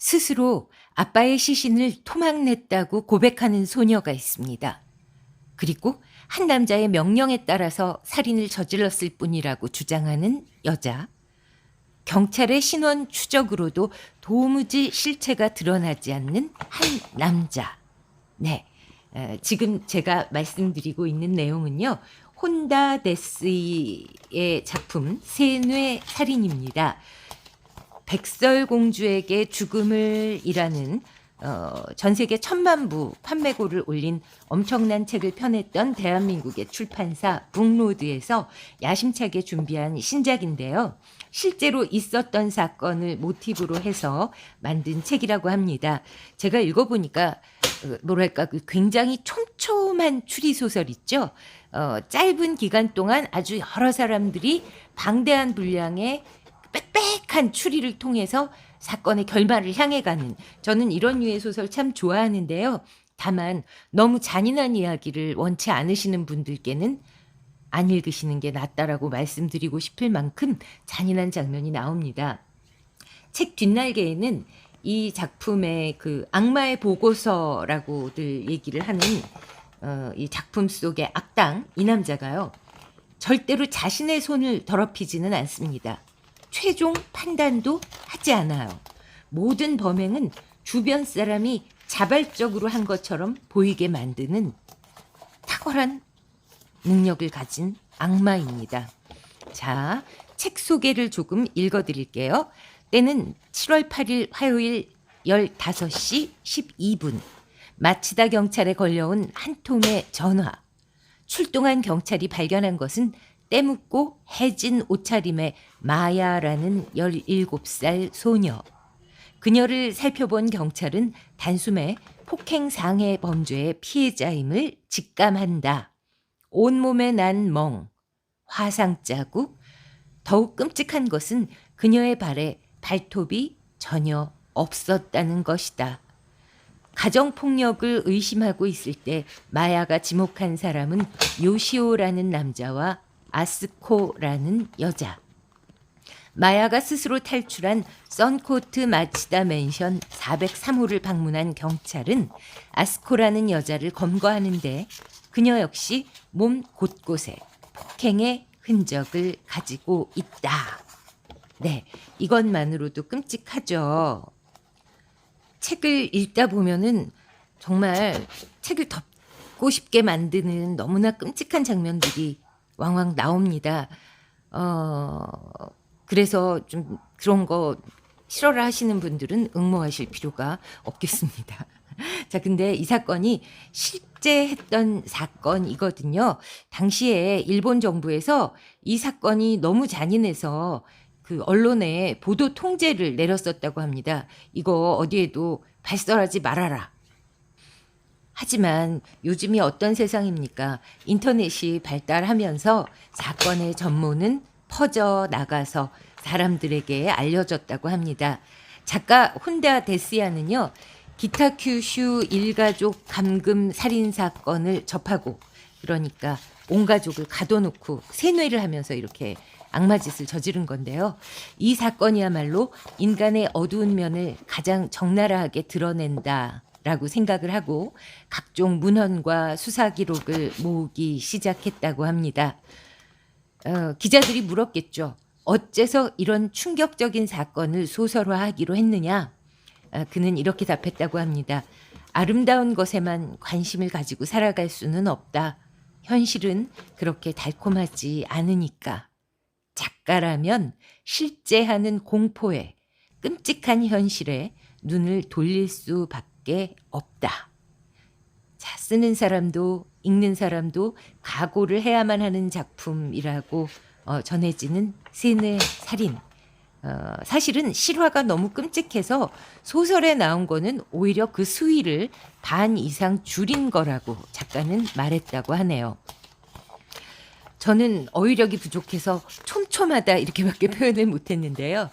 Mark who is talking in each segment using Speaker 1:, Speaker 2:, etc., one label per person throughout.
Speaker 1: 스스로 아빠의 시신을 토막냈다고 고백하는 소녀가 있습니다. 그리고 한 남자의 명령에 따라서 살인을 저질렀을 뿐이라고 주장하는 여자. 경찰의 신원 추적으로도 도무지 실체가 드러나지 않는 한 남자. 네. 지금 제가 말씀드리고 있는 내용은요. 혼다 데스이의 작품 세뇌 살인입니다. 백설공주에게 죽음을 이라는 전 세계 1,000만 부 판매고를 올린 엄청난 책을 펴냈던 대한민국의 출판사 북로드에서 야심차게 준비한 신작인데요. 실제로 있었던 사건을 모티브로 해서 만든 책이라고 합니다. 제가 읽어보니까 뭐랄까 굉장히 촘촘한 추리소설 있죠. 짧은 기간 동안 아주 여러 사람들이 방대한 분량의 빽빽한 추리를 통해서 사건의 결말을 향해 가는, 저는 이런 류의 소설 참 좋아하는데요. 다만 너무 잔인한 이야기를 원치 않으시는 분들께는 안 읽으시는 게 낫다라고 말씀드리고 싶을 만큼 잔인한 장면이 나옵니다. 책 뒷날개에는 이 작품의 그 악마의 보고서라고들 얘기를 하는 이 작품 속의 악당 이 남자가요. 절대로 자신의 손을 더럽히지는 않습니다. 최종 판단도 하지 않아요. 모든 범행은 주변 사람이 자발적으로 한 것처럼 보이게 만드는 탁월한 능력을 가진 악마입니다. 자, 책 소개를 조금 읽어드릴게요. 때는 7월 8일 화요일 15시 12분. 마치다 경찰에 걸려온 한 통의 전화. 출동한 경찰이 발견한 것은 때묻고 해진 옷차림의 마야라는 17살 소녀. 그녀를 살펴본 경찰은 단숨에 폭행상해 범죄의 피해자임을 직감한다. 온몸에 난 멍, 화상 자국, 더욱 끔찍한 것은 그녀의 발에 발톱이 전혀 없었다는 것이다. 가정폭력을 의심하고 있을 때 마야가 지목한 사람은 요시오라는 남자와 아스코라는 여자. 마야가 스스로 탈출한 선코트 마치다 맨션 403호를 방문한 경찰은 아스코라는 여자를 검거하는데 그녀 역시 몸 곳곳에 폭행의 흔적을 가지고 있다. 네, 이것만으로도 끔찍하죠. 책을 읽다 보면은 정말 책을 덮고 싶게 만드는 너무나 끔찍한 장면들이 왕왕 나옵니다. 그래서 좀 그런 거 싫어라 하시는 분들은 응모하실 필요가 없겠습니다. 자, 근데 이 사건이 실제 했던 사건이거든요. 당시에 일본 정부에서 이 사건이 너무 잔인해서 그 언론에 보도 통제를 내렸었다고 합니다. 이거 어디에도 발설하지 말아라. 하지만 요즘이 어떤 세상입니까? 인터넷이 발달하면서 사건의 전모는 퍼져 나가서 사람들에게 알려졌다고 합니다. 작가 혼다 데스야는요. 기타큐슈 일가족 감금 살인 사건을 접하고, 그러니까 온 가족을 가둬놓고 세뇌를 하면서 이렇게 악마짓을 저지른 건데요. 이 사건이야말로 인간의 어두운 면을 가장 적나라하게 드러낸다라고 생각을 하고 각종 문헌과 수사 기록을 모으기 시작했다고 합니다. 기자들이 물었겠죠. 어째서 이런 충격적인 사건을 소설화하기로 했느냐? 그는 이렇게 답했다고 합니다. 아름다운 것에만 관심을 가지고 살아갈 수는 없다. 현실은 그렇게 달콤하지 않으니까. 작가라면 실제 하는 공포에, 끔찍한 현실에 눈을 돌릴 수밖에 없다. 자, 쓰는 사람도 읽는 사람도 각오를 해야만 하는 작품이라고 전해지는 세뇌 살인. 사실은 실화가 너무 끔찍해서 소설에 나온 거는 오히려 그 수위를 반 이상 줄인 거라고 작가는 말했다고 하네요. 저는 어휘력이 부족해서 촘촘하다 이렇게밖에 표현을 못했는데요.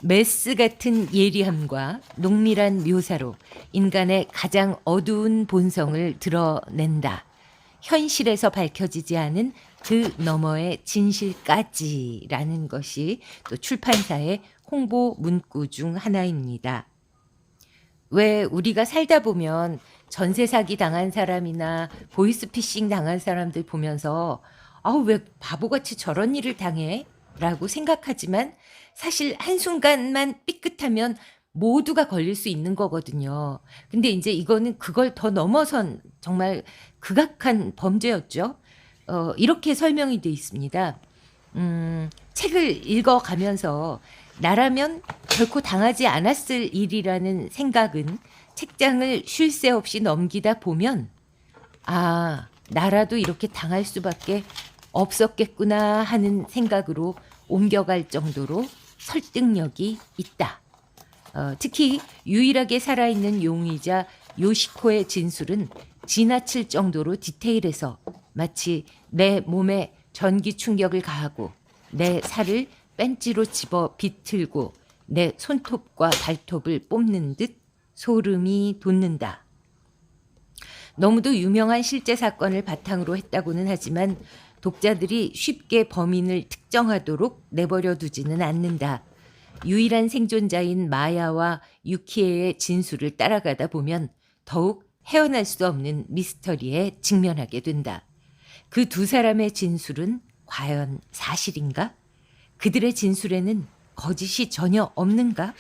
Speaker 1: 메스 같은 예리함과 농밀한 묘사로 인간의 가장 어두운 본성을 드러낸다. 현실에서 밝혀지지 않은 그 너머의 진실까지라는 것이 또 출판사의 홍보 문구 중 하나입니다. 왜 우리가 살다 보면 전세 사기 당한 사람이나 보이스피싱 당한 사람들 보면서 '아우 왜 바보같이 저런 일을 당해?' 라고 생각하지만 사실 한순간만 삐끗하면 모두가 걸릴 수 있는 거거든요. 근데 인제 이거는 그걸 더 넘어선 정말 극악한 범죄였죠. 이렇게 설명이 돼 있습니다. 책을 읽어 가면서 나라면 결코 당하지 않았을 일이라는 생각은 책장을 쉴 새 없이 넘기다 보면 '아 나라도 이렇게 당할 수밖에 없었겠구나.' 하는 생각으로 옮겨갈 정도로 설득력이 있다. 특히 유일하게 살아있는 용의자 요시코의 진술은 지나칠 정도로 디테일해서 마치 내 몸에 전기 충격을 가하고 내 살을 뺀지로 집어 비틀고 내 손톱과 발톱을 뽑는 듯 소름이 돋는다. 너무도 유명한 실제 사건을 바탕으로 했다고는 하지만 독자들이 쉽게 범인을 특정하도록 내버려 두지는 않는다. 유일한 생존자인 마야와 유키에의 진술을 따라가다 보면 더욱 헤어날 수 없는 미스터리에 직면하게 된다. 그 두 사람의 진술은 과연 사실인가? 그들의 진술에는 거짓이 전혀 없는가?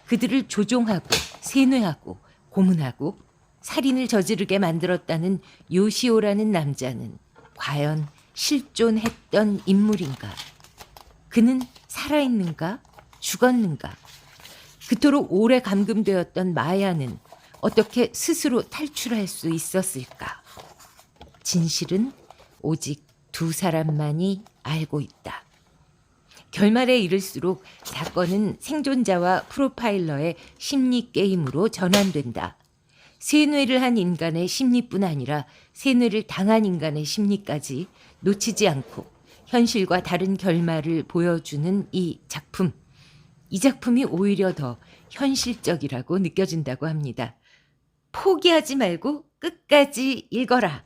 Speaker 1: 그들을 조종하고 세뇌하고 고문하고 살인을 저지르게 만들었다는 요시오라는 남자는 과연 실존했던 인물인가? 그는 살아있는가? 죽었는가? 그토록 오래 감금되었던 마야는 어떻게 스스로 탈출할 수 있었을까? 진실은 오직 두 사람만이 알고 있다. 결말에 이를수록 사건은 생존자와 프로파일러의 심리 게임으로 전환된다. 세뇌를 한 인간의 심리뿐 아니라 세뇌를 당한 인간의 심리까지 놓치지 않고 현실과 다른 결말을 보여주는 이 작품. 이 작품이 오히려 더 현실적이라고 느껴진다고 합니다. 포기하지 말고 끝까지 읽어라.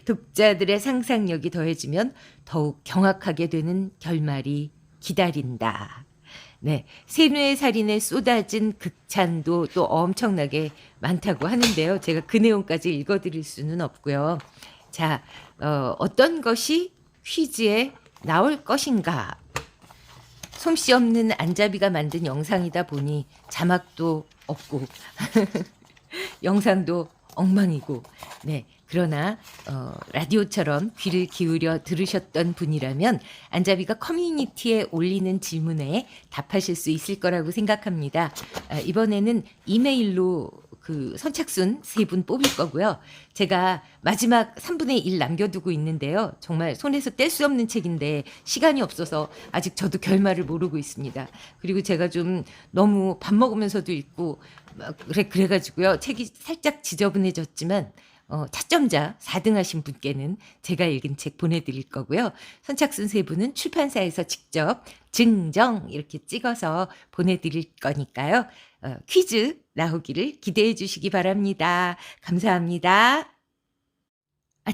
Speaker 1: 독자들의 상상력이 더해지면 더욱 경악하게 되는 결말이 기다린다. 네, 세뇌의 살인에 쏟아진 극찬도 또 엄청나게 많다고 하는데요. 제가 그 내용까지 읽어드릴 수는 없고요. 자, 어떤 것이 퀴즈에 나올 것인가? 솜씨 없는 안잡이가 만든 영상이다 보니 자막도 없고 영상도 엉망이고, 네. 그러나 라디오처럼 귀를 기울여 들으셨던 분이라면 안잡이가 커뮤니티에 올리는 질문에 답하실 수 있을 거라고 생각합니다. 이번에는 이메일로 그 선착순 3분 뽑을 거고요. 제가 마지막 3분의 1 남겨두고 있는데요. 정말 손에서 뗄 수 없는 책인데 시간이 없어서 아직 저도 결말을 모르고 있습니다. 그리고 제가 좀 너무 밥 먹으면서도 읽고 그래가지고요. 책이 살짝 지저분해졌지만 차점자 4등 하신 분께는 제가 읽은 책 보내드릴 거고요. 선착순 3분은 출판사에서 직접 증정 이렇게 찍어서 보내드릴 거니까요. 퀴즈 나오기를 기대해 주시기 바랍니다. 감사합니다.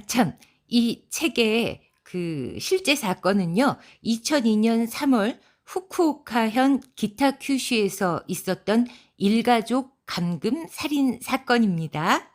Speaker 1: 참, 이 책의 그 실제 사건은요, 2002년 3월 후쿠오카현 기타큐슈에서 있었던 일가족 감금 살인 사건입니다.